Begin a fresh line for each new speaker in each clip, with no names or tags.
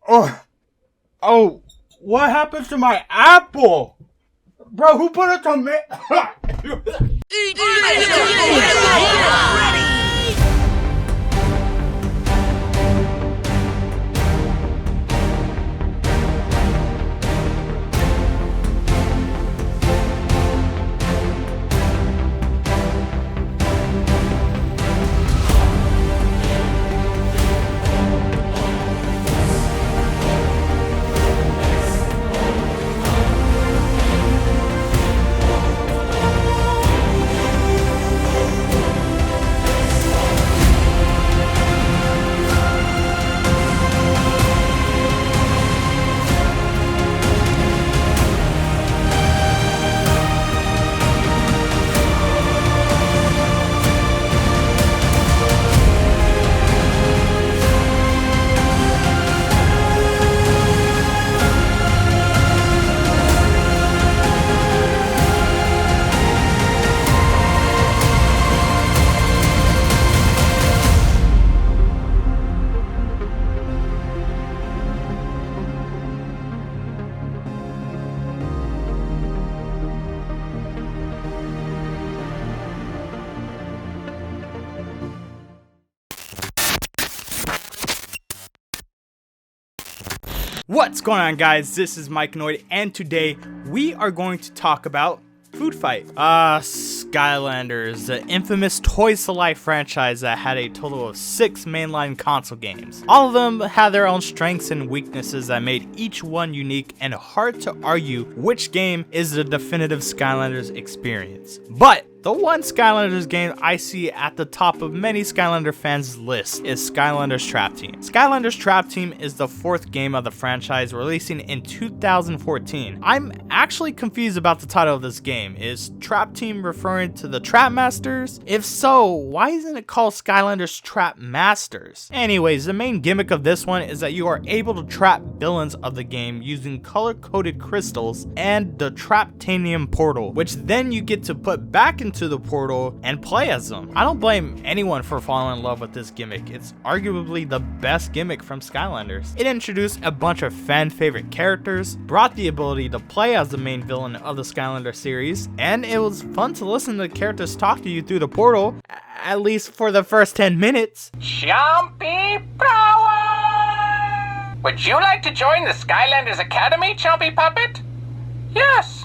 Oh, what happened to my apple? Bro, who put a tomato? What's going on, guys? This is Mikeinoid, and today we are going to talk about Food Fight. Skylanders, the infamous Toys to Life franchise that had a total of 6 mainline console games. All of them had their own strengths and weaknesses that made each one unique and hard to argue which game is the definitive Skylanders experience. But the one Skylanders game I see at the top of many Skylander fans' lists is Skylanders Trap Team. Skylanders Trap Team is the 4th game of the franchise, releasing in 2014. I'm actually confused about the title of this game. Is Trap Team referring to the Trap Masters? If so, why isn't it called Skylanders Trap Masters? Anyways, the main gimmick of this one is that you are able to trap villains of the game using color-coded crystals and the Traptanium portal, which then you get to put back into the portal and play as them. I don't blame anyone for falling in love with this gimmick. It's arguably the best gimmick from Skylanders. It introduced a bunch of fan favorite characters, brought the ability to play as the main villain of the Skylander series, and it was fun to listen to the characters talk to you through the portal, at least for the first 10 minutes.
Chompy Power! Would you like to join the Skylanders Academy, Chompy Puppet? Yes,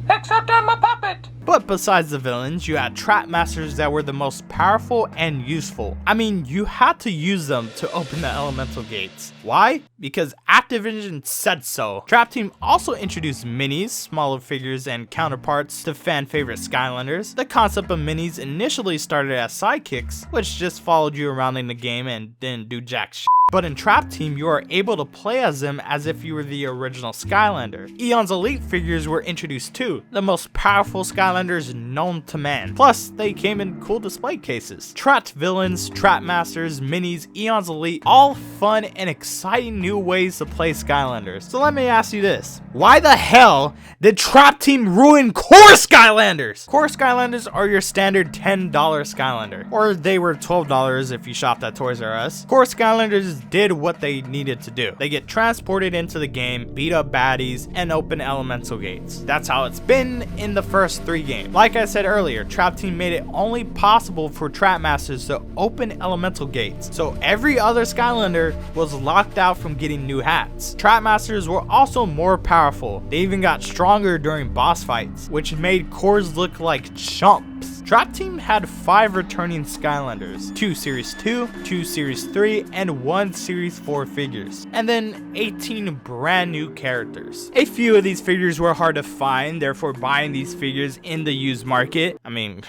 except I'm a puppet.
But besides the villains, you had Trap Masters that were the most powerful and useful. I mean, you had to use them to open the elemental gates. Why? Because Activision said so. Trap Team also introduced minis, smaller figures, and counterparts to fan favorite Skylanders. The concept of minis initially started as sidekicks, which just followed you around in the game and didn't do jack shit. But in Trap Team, you are able to play as them as if you were the original Skylander. Eon's Elite figures were introduced too, the most powerful Skylanders known to man. Plus, they came in cool display cases. Trapped villains, Trap Masters, minis, Eon's Elite, all fun and exciting new ways to play Skylanders. So let me ask you this. Why the hell did Trap Team ruin Core Skylanders? Core Skylanders are your standard $10 Skylander, or they were $12 if you shopped at Toys R Us. Core Skylanders did what they needed to do. They get transported into the game, beat up baddies, and open elemental gates. That's how it's been in the first 3 games. Like I said earlier, Trap Team made it only possible for Trap Masters to open elemental gates, so every other Skylander was locked out from getting new hats. Trap Masters were also more powerful. They even got stronger during boss fights, which made cores look like chumps. Trap Team had 5 returning Skylanders, 2 Series 2, 2 Series 3, and 1 Series 4 figures, and then 18 brand new characters. A few of these figures were hard to find, therefore buying these figures in the used market, I mean,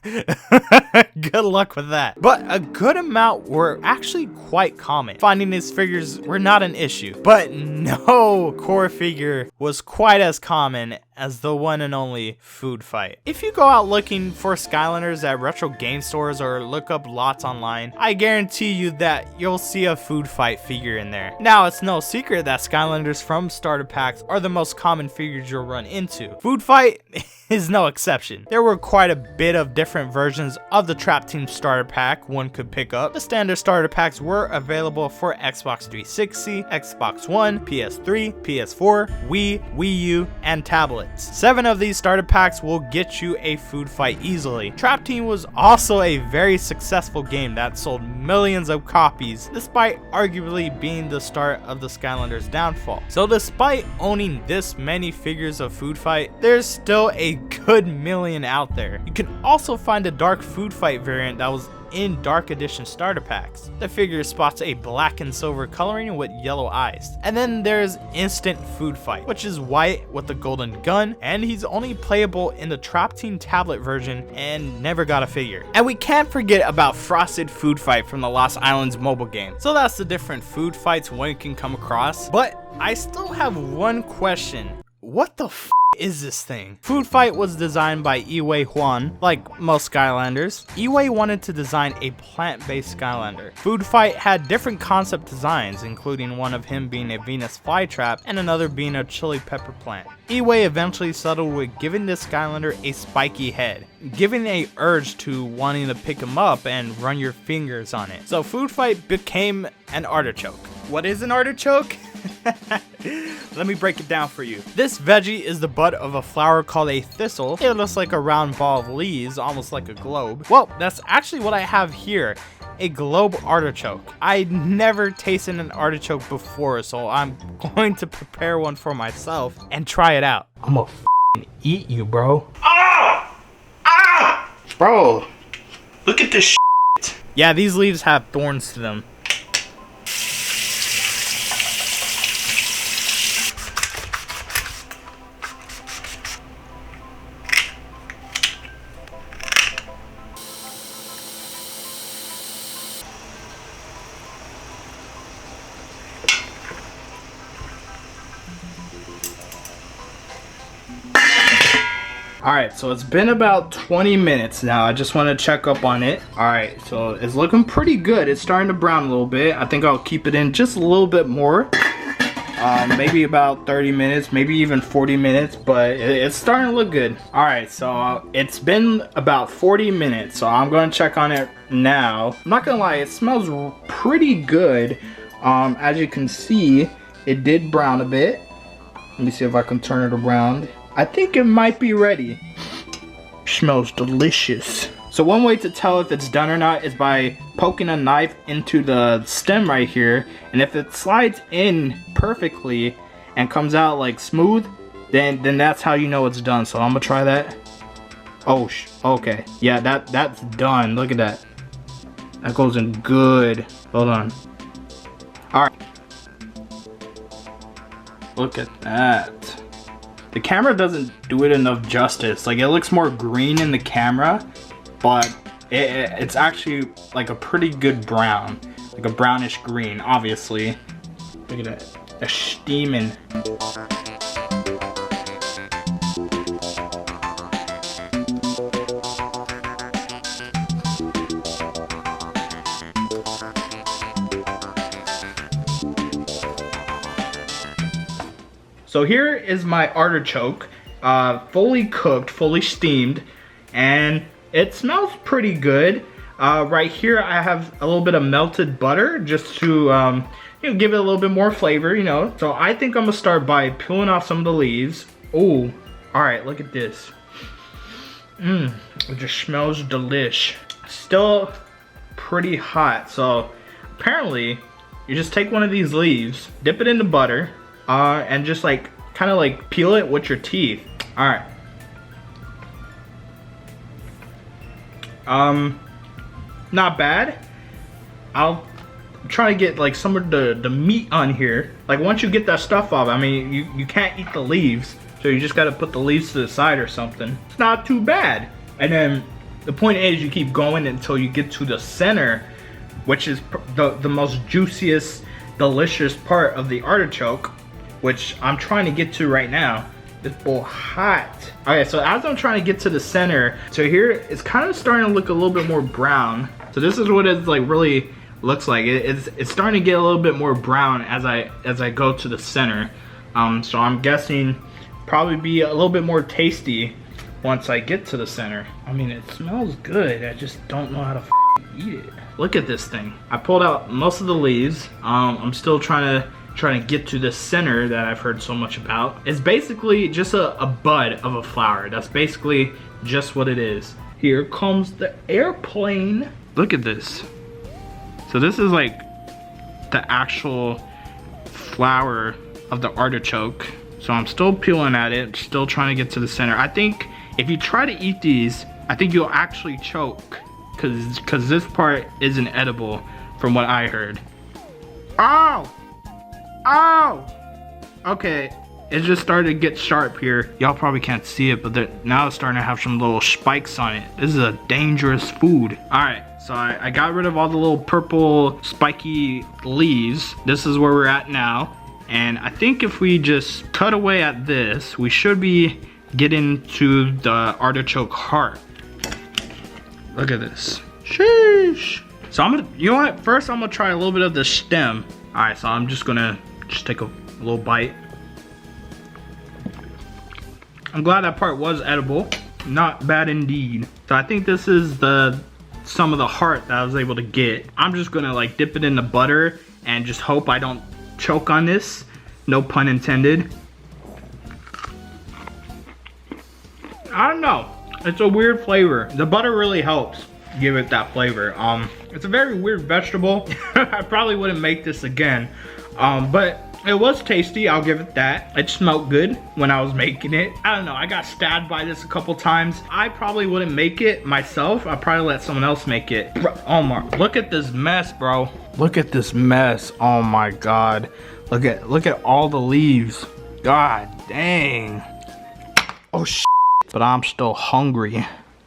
good luck with that. But a good amount were actually quite common. Finding these figures were not an issue, but no core figure was quite as common as the one and only Food Fight. If you go out looking for Skylanders at retro game stores or look up lots online, I guarantee you that you'll see a Food Fight figure in there. Now, it's no secret that Skylanders from starter packs are the most common figures you'll run into. Food Fight is no exception. There were quite a bit of different versions of the Trap Team starter pack one could pick up. The standard starter packs were available for Xbox 360, Xbox One, PS3, PS4, Wii, Wii U, and tablets. 7 of these starter packs will get you a food fight easily. Trap Team was also a very successful game that sold millions of copies, despite arguably being the start of the Skylanders downfall. So despite owning this many figures of food fight, there's still a good million out there. You can also find a dark food fight variant that was in Dark Edition starter packs. The figure spots a black and silver coloring with yellow eyes. And then there's Instant Food Fight, which is white with a golden gun, and he's only playable in the Trap Team tablet version and never got a figure. And we can't forget about Frosted Food Fight from the Lost Islands mobile game. So that's the different food fights one can come across. But I still have one question. What the f is this thing? Food Fight was designed by Erai Huan, like most Skylanders. Erai wanted to design a plant-based Skylander. Food Fight had different concept designs, including one of him being a Venus flytrap and another being a chili pepper plant. Erai eventually settled with giving this Skylander a spiky head, giving a urge to wanting to pick him up and run your fingers on it. So Food Fight became an artichoke. What is an artichoke? Let me break it down for you. This veggie is the bud of a flower called a thistle. It looks like a round ball of leaves, almost like a globe. Well, that's actually what I have here. A globe artichoke. I never tasted an artichoke before, so I'm going to prepare one for myself and try it out. I'm gonna eat you, bro. Ah! Ah! Bro, look at this shit. Yeah, these leaves have thorns to them. Alright, so it's been about 20 minutes now. I just want to check up on it. Alright, so it's looking pretty good. It's starting to brown a little bit. I think I'll keep it in just a little bit more. Maybe about 30 minutes, maybe even 40 minutes, but it's starting to look good. Alright, so it's been about 40 minutes, so I'm going to check on it now. I'm not going to lie, it smells pretty good. As you can see, it did brown a bit. Let me see if I can turn it around. I think it might be ready. Smells delicious. So one way to tell if it's done or not is by poking a knife into the stem right here, and if it slides in perfectly and comes out like smooth, then that's how you know it's done. So I'm gonna try that. Oh, okay. Yeah, that's done. Look at that. That goes in good. Hold on. All right. Look at that. The camera doesn't do it enough justice. Like, it looks more green in the camera, but it's actually like a pretty good brown, like a brownish green, obviously. Look at that, that's steaming. So here is my artichoke, fully cooked, fully steamed, and it smells pretty good. Right here I have a little bit of melted butter just to you know, give it a little bit more flavor, you know. So I think I'm gonna start by peeling off some of the leaves. Oh, all right, look at this. It just smells delish. Still pretty hot. So apparently you just take one of these leaves, dip it in the butter, and just like kind of like peel it with your teeth. All right. Not bad. I'll try to get like some of the meat on here. Like once you get that stuff off, I mean, you can't eat the leaves, so you just got to put the leaves to the side or something. It's not too bad. And then the point is, you keep going until you get to the center, which is the most juiciest, delicious part of the artichoke, which I'm trying to get to right now. This bowl hot. Okay, so as I'm trying to get to the center, so here it's kind of starting to look a little bit more brown. So this is what it like really looks like. It's starting to get a little bit more brown as I go to the center. So I'm guessing probably be a little bit more tasty once I get to the center. I mean, it smells good. I just don't know how to eat it. Look at this thing. I pulled out most of the leaves. I'm still trying to get to the center that I've heard so much about. It's basically just a bud of a flower. That's basically just what it is. Here comes the airplane. Look at this. So this is like the actual flower of the artichoke. So I'm still peeling at it, still trying to get to the center. I think if you try to eat these, I think you'll actually choke, because this part isn't edible from what I heard. Ow! Ow! Okay, it just started to get sharp here. Y'all probably can't see it, but now it's starting to have some little spikes on it. This is a dangerous food. All right, so I got rid of all the little purple spiky leaves. This is where we're at now. And I think if we just cut away at this, we should be getting to the artichoke heart. Look at this. Sheesh. So you know what? First I'm gonna try a little bit of the stem. All right, so I'm just gonna take a little bite. I'm glad that part was edible. Not bad indeed. So I think this is some of the heart that I was able to get. I'm just gonna like dip it in the butter and just hope I don't choke on this. No pun intended. I don't know. It's a weird flavor. The butter really helps give it that flavor. It's a very weird vegetable. I probably wouldn't make this again. But it was tasty, I'll give it that. It smelled good when I was making it. I don't know, I got stabbed by this a couple times. I probably wouldn't make it myself. I'd probably let someone else make it. Oh my, look at this mess, bro. Look at this mess, oh my God. Look at all the leaves. God dang. Oh shit, but I'm still hungry.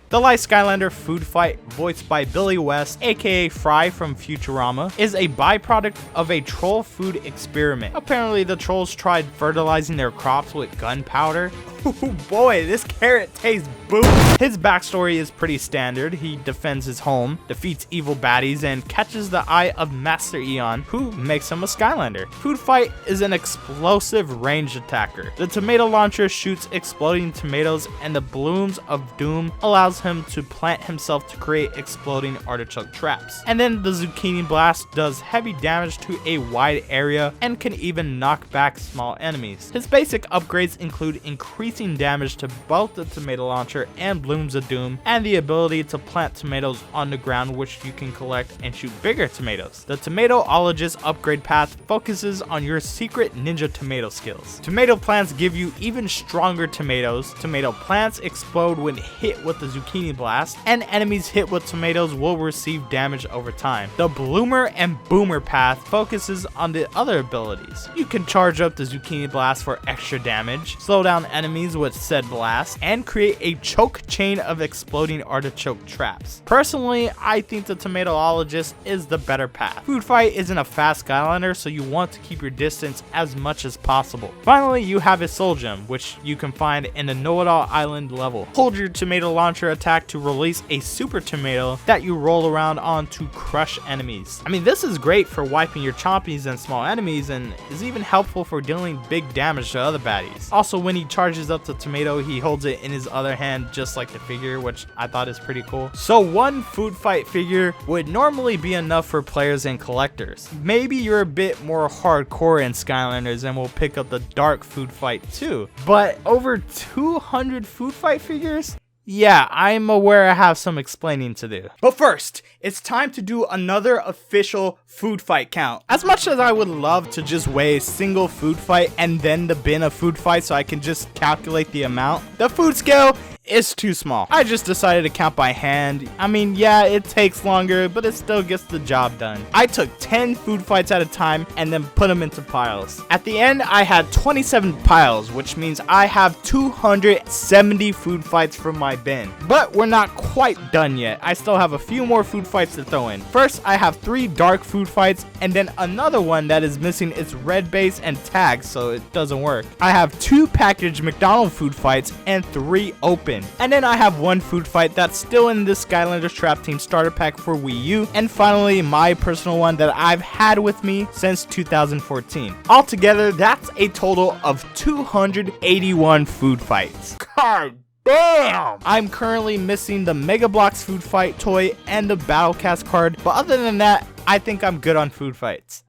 The Light Skylander food fight, voiced by Billy West, aka Fry from Futurama, is a byproduct of a troll food experiment. Apparently the trolls tried fertilizing their crops with gunpowder. Ooh boy, this carrot tastes boom. His backstory is pretty standard. He defends his home, defeats evil baddies, and catches the eye of Master Eon, who makes him a Skylander. Food Fight is an explosive range attacker. The tomato launcher shoots exploding tomatoes, and the blooms of doom allows him to plant himself to create exploding artichoke traps. And then the zucchini blast does heavy damage to a wide area and can even knock back small enemies. His basic upgrades include increasing damage to both the tomato launcher and blooms of doom, and the ability to plant tomatoes on the ground, which you can collect and shoot bigger tomatoes. The Tomatoologist upgrade path focuses on your secret ninja tomato skills. Tomato plants give you even stronger tomatoes. Tomato plants explode when hit with the zucchini blast, and enemies hit with tomatoes will receive damage over time. The Bloomer and Boomer path focuses on the other abilities. You can charge up the zucchini blast for extra damage, slow down enemies with said blast, and create a choke chain of exploding artichoke traps. Personally, I think the Tomatoologist is the better path. Food Fight isn't a fast Skylander, so you want to keep your distance as much as possible. Finally, you have his soul gem, which you can find in the Know-It-All Island level. Hold your tomato launcher attack to release a super tomato that you roll around on to crush enemies. I mean, this is great for wiping your chompies and small enemies, and is even helpful for dealing big damage to other baddies. Also, when he charges up the tomato, he holds it in his other hand just like the figure, which I thought is pretty cool. So one Food Fight figure would normally be enough for players and collectors. Maybe you're a bit more hardcore in Skylanders and will pick up the Dark Food Fight too, but over 200 Food Fight figures? Yeah, I'm aware I have some explaining to do. But first, it's time to do another official food fight count. As much as I would love to just weigh a single food fight and then the bin of food fight so I can just calculate the amount, the food scale is too small. I just decided to count by hand. I mean, yeah, it takes longer, but it still gets the job done. I took 10 food fights at a time and then put them into piles. At the end, I had 27 piles, which means I have 270 food fights from my bin. But we're not quite done yet. I still have a few more food fights to throw in. First, I have 3 dark food fights and then another one that is missing its red base and tags, so it doesn't work. I have 2 packaged McDonald's food fights and 3 open. And then I have 1 food fight that's still in this Skylanders Trap Team starter pack for Wii U. And finally, my personal one that I've had with me since 2014. Altogether, that's a total of 281 food fights. God BAM! I'm currently missing the Mega Bloks food fight toy and the Battle Cast card, but other than that, I think I'm good on food fights.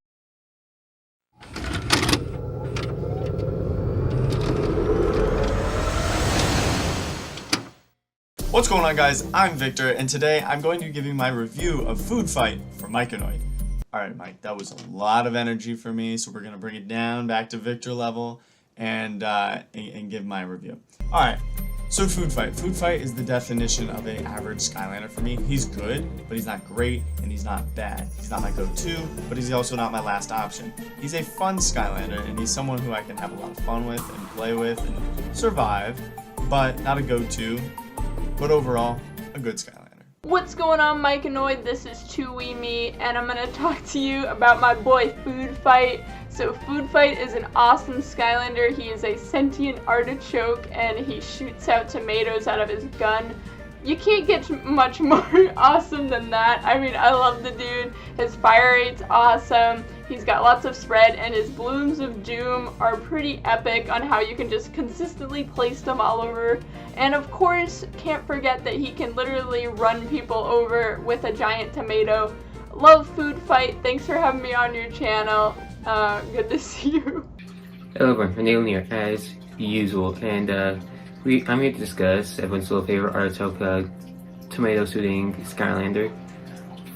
What's going on, guys? I'm Victor, and today I'm going to give you my review of Food Fight for Mikeinoid. Alright, Mike, that was a lot of energy for me, so we're going to bring it down back to Victor level and give my review. Alright, so Food Fight. Food Fight is the definition of an average Skylander for me. He's good, but he's not great, and he's not bad. He's not my go-to, but he's also not my last option. He's a fun Skylander, and he's someone who I can have a lot of fun with and play with and survive, but not a go-to. But overall, a good Skylander.
What's going on, Mikeinoid? This is TooWiiMii, and I'm gonna talk to you about my boy Food Fight. So Food Fight is an awesome Skylander. He is a sentient artichoke, and he shoots out tomatoes out of his gun. You can't get much more awesome than that. I mean, I love the dude. His fire rate's awesome. He's got lots of spread, and his blooms of doom are pretty epic on how you can just consistently place them all over. And of course, can't forget that he can literally run people over with a giant tomato. Love Food Fight. Thanks for having me on your channel. Good to see you.
Hello everyone, Rene Luna as usual, and I'm here to discuss everyone's little favorite artichoke tomato shooting Skylander,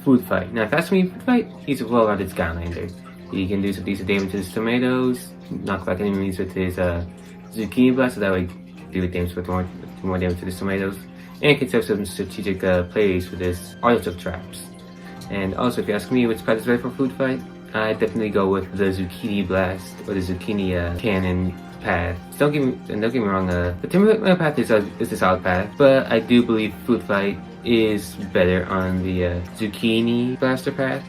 Food Fight. Now, if that's me, Food Fight, he's a well-rounded Skylander. He can do some decent damage to his tomatoes, knock back enemies with his zucchini blast, so that way do damage with more damage to his tomatoes, and can set up some strategic plays with his artichoke traps. And also, if you ask me which path is right for Food Fight, I'd definitely go with the zucchini blast or the zucchini cannon path. Don't get me wrong, the tomato path is a solid path, but I do believe Food Fight is better on the zucchini blaster path.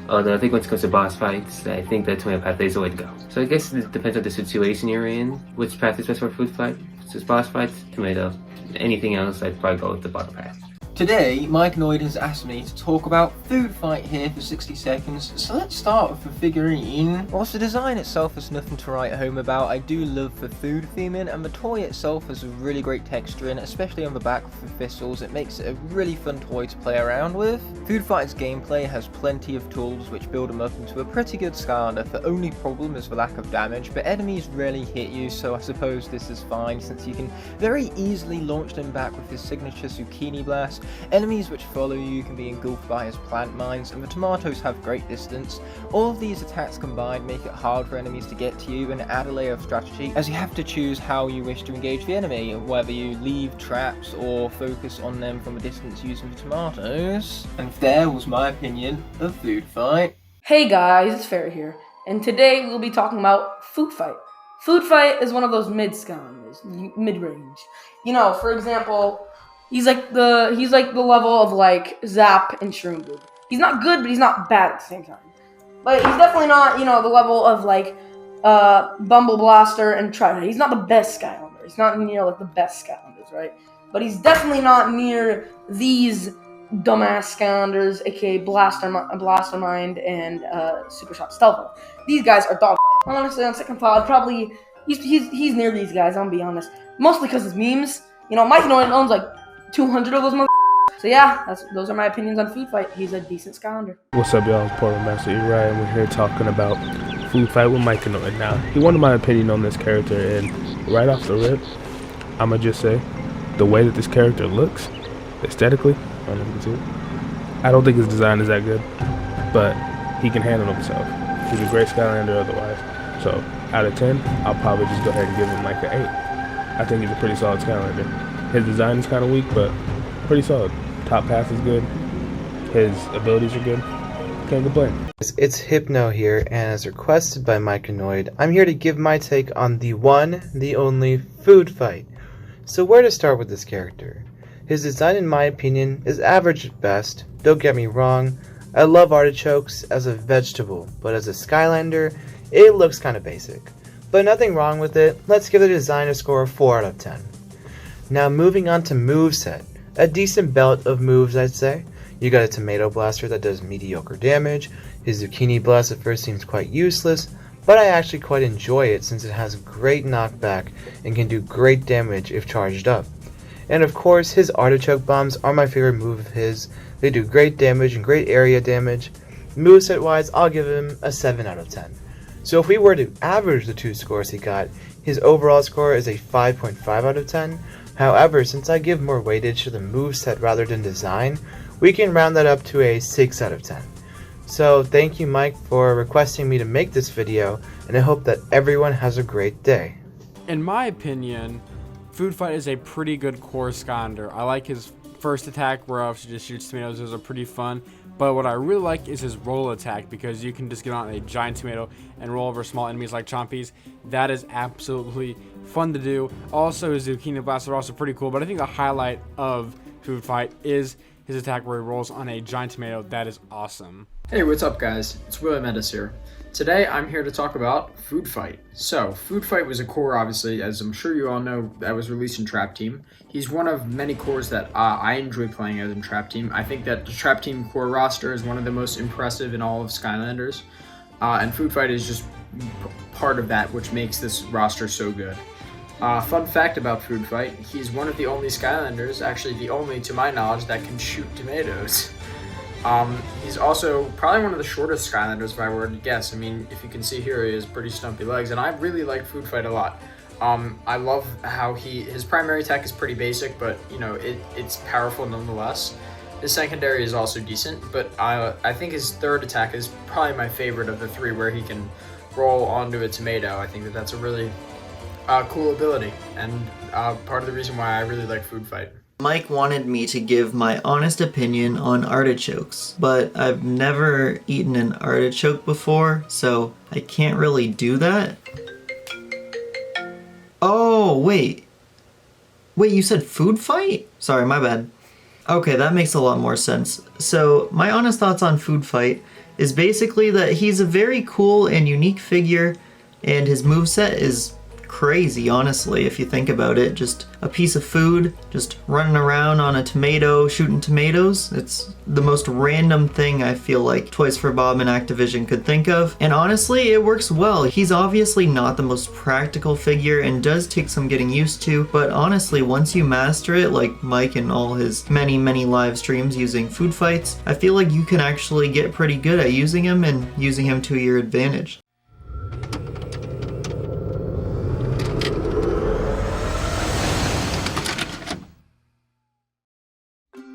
Although I think when it comes to boss fights, I think the tomato path is the way to go. So I guess it depends on the situation you're in, which path is best for Food Fight. If it's just boss fights, tomato. Anything else, I'd probably go with the bottom path.
Today, Mikeinoid has asked me to talk about Food Fight here for 60 seconds, so let's start with the figurine. Whilst the design itself is nothing to write home about, I do love the food theming, and the toy itself has a really great texture in it, especially on the back with the thistles. It makes it a really fun toy to play around with. Food Fight's gameplay has plenty of tools which build him up into a pretty good Skylander. The only problem is the lack of damage, but enemies rarely hit you, so I suppose this is fine since you can very easily launch them back with his signature zucchini blast. Enemies which follow you can be engulfed by his plant mines, and the tomatoes have great distance. All of these attacks combined make it hard for enemies to get to you and add a layer of strategy, as you have to choose how you wish to engage the enemy, whether you leave traps or focus on them from a distance using the tomatoes. And there was my opinion of Food Fight.
Hey guys, it's Fair here, and today we'll be talking about Food Fight. Food Fight is one of those mid-Skylanders, mid-range. You know, for example, he's like the level of like Zap and Shroom. He's not good, but he's not bad at the same time. But he's definitely not, the level of like Bumble Blaster and Trident. He's not the best Skylander. He's not like the best Skylanders, right? But he's definitely not near these dumbass Skylanders, aka Blastermind and Super Shot Stealth. These guys are dog. Honestly, on second thought, probably he's near these guys. I'm gonna be honest, mostly because his memes. Mikeinoid owns like 200 of those motherfuckers. So yeah, those are my opinions on Food Fight. He's a decent Skylander.
What's up, y'all? It's Portland Master Erai, and we're here talking about Food Fight with Mikeinoid. Now, he wanted my opinion on this character, and right off the rip, I'ma just say, the way that this character looks, aesthetically, I don't know if you can see it, I don't think his design is that good, but he can handle himself. He's a great Skylander otherwise. So, out of 10, I'll probably just go ahead and give him like an 8. I think he's a pretty solid Skylander. His design is kind of weak, but pretty solid. Top path is good. His abilities are good. Can't complain.
It's Hypno here, and as requested by Mikeinoid, I'm here to give my take on the one, the only Food Fight. So where to start with this character? His design, in my opinion, is average at best. Don't get me wrong, I love artichokes as a vegetable, but as a Skylander, it looks kind of basic. But nothing wrong with it. Let's give the design a score of 4 out of 10. Now moving on to moveset. A decent belt of moves, I'd say. You got a tomato blaster that does mediocre damage. His zucchini blast at first seems quite useless, but I actually quite enjoy it since it has great knockback and can do great damage if charged up. And of course, his Artichoke bombs are my favorite move of his. They do great damage and great area damage. Moveset wise, I'll give him a 7 out of 10. So if we were to average the two scores he got, his overall score is a 5.5 out of 10. However, since I give more weightage to the moveset rather than design, we can round that up to a 6 out of 10. So thank you, Mike, for requesting me to make this video, and I hope that everyone has a great day.
In my opinion, Food Fight is a pretty good core Skylander. I like his first attack where obviously just shoots tomatoes. Those are pretty fun. But what I really like is his roll attack, because you can just get on a giant tomato and roll over small enemies like Chompies. That is absolutely fun to do. Also, his Zucchini Blasts are also pretty cool, but I think the highlight of Food Fight is his attack where he rolls on a giant tomato. That is awesome.
Hey, what's up guys? It's William Metis here. Today I'm here to talk about Food Fight. So, Food Fight was a core, obviously, as I'm sure you all know, that was released in Trap Team. He's one of many cores that I enjoy playing as in Trap Team. I think that the Trap Team core roster is one of the most impressive in all of Skylanders. And Food Fight is just part of that, which makes this roster so good. Fun fact about Food Fight, he's one of the only Skylanders, actually the only to my knowledge, that can shoot tomatoes. He's also probably one of the shortest Skylanders if I were to guess. I mean, if you can see here, he has pretty stumpy legs, and I really like Food Fight a lot. I love how his primary attack is pretty basic, but you know, it's powerful nonetheless. His secondary is also decent, but I think his third attack is probably my favorite of the three, where he can roll onto a tomato. I think that that's a really cool ability, and part of the reason why I really like Food Fight.
Mike wanted me to give my honest opinion on artichokes, but I've never eaten an artichoke before, so I can't really do that. Oh, wait, you said Food Fight? Sorry, my bad. Okay, that makes a lot more sense. So, my honest thoughts on Food Fight is basically that he's a very cool and unique figure, and his moveset is crazy, honestly, if you think about it. Just a piece of food, just running around on a tomato, shooting tomatoes. It's the most random thing I feel like Toys for Bob and Activision could think of. And honestly, it works well. He's obviously not the most practical figure and does take some getting used to, but honestly, once you master it, like Mike and all his many live streams using Food Fights, I feel like you can actually get pretty good at using him and using him to your advantage.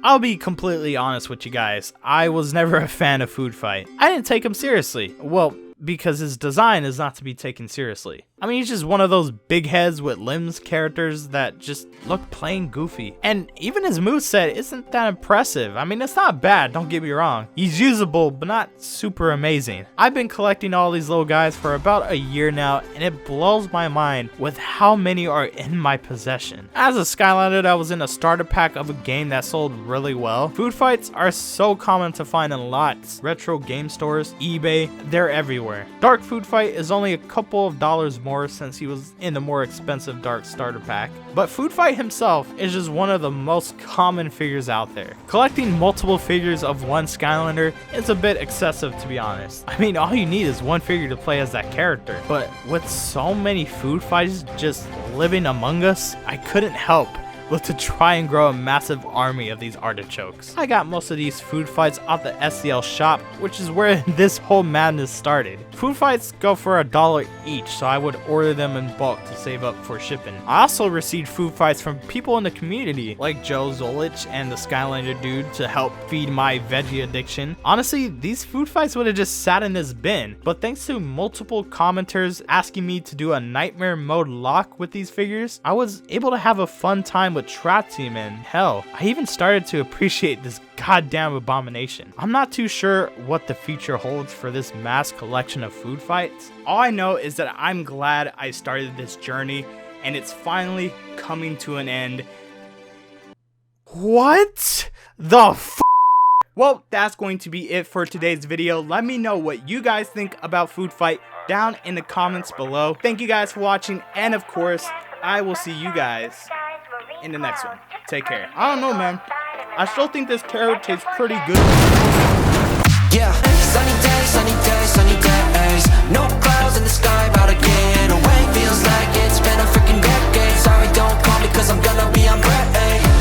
I'll be completely honest with you guys, I was never a fan of Food Fight. I didn't take him seriously. Well, because his design is not to be taken seriously. I mean, he's just one of those big heads with limbs characters that just look plain goofy. And even his moveset isn't that impressive. I mean, it's not bad, don't get me wrong. He's usable, but not super amazing. I've been collecting all these little guys for about a year now, and it blows my mind with how many are in my possession. As a Skylander that was in a starter pack of a game that sold really well, Food Fights are so common to find in lots. Retro game stores, eBay, they're everywhere. Dark Food Fight is only a couple of dollars more since he was in the more expensive Dark starter pack, but Food Fight himself is just one of the most common figures out there. Collecting multiple figures of one Skylander is a bit excessive, to be honest. I mean, all you need is one figure to play as that character, but with so many Food Fights just living among us, I couldn't help but to try and grow a massive army of these artichokes. I got most of these Food Fights off the SCL shop, which is where this whole madness started. Food Fights go for $1 each, so I would order them in bulk to save up for shipping. I also received Food Fights from people in the community, like Joe Zullich and the Skylander dude, to help feed my veggie addiction. Honestly, these Food Fights would have just sat in this bin, but thanks to multiple commenters asking me to do a nightmare mode lock with these figures, I was able to have a fun time with Trap Team, and hell, I even started to appreciate this goddamn abomination. I'm not too sure what the future holds for this mass collection of Food Fights. All I know is that I'm glad I started this journey and it's finally coming to an end. What the f? Well, that's going to be it for today's video. Let me know what you guys think about Food Fight down in the comments below. Thank you guys for watching, and of course, I will see you guys in the next one. Take care. I don't know, man. I still think this carrot tastes pretty good.
Yeah, sunny days, no clouds in the sky, about to get away. Feels like it's been a freaking decade. Sorry, don't call me, cause I'm gonna be on break.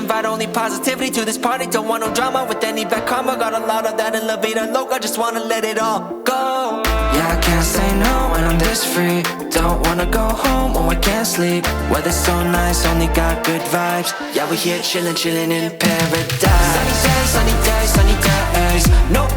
invite only positivity to this party. Don't want no drama with any bad karma. Got a lot of that in La Vida Loca, just wanna let it all go. Yeah, I can't say no when I'm this free. Don't wanna go home, oh I can't sleep. Weather's so nice, only got good vibes. Yeah, we here chillin', chillin' in paradise. Sunny days, sunny days, sunny days. No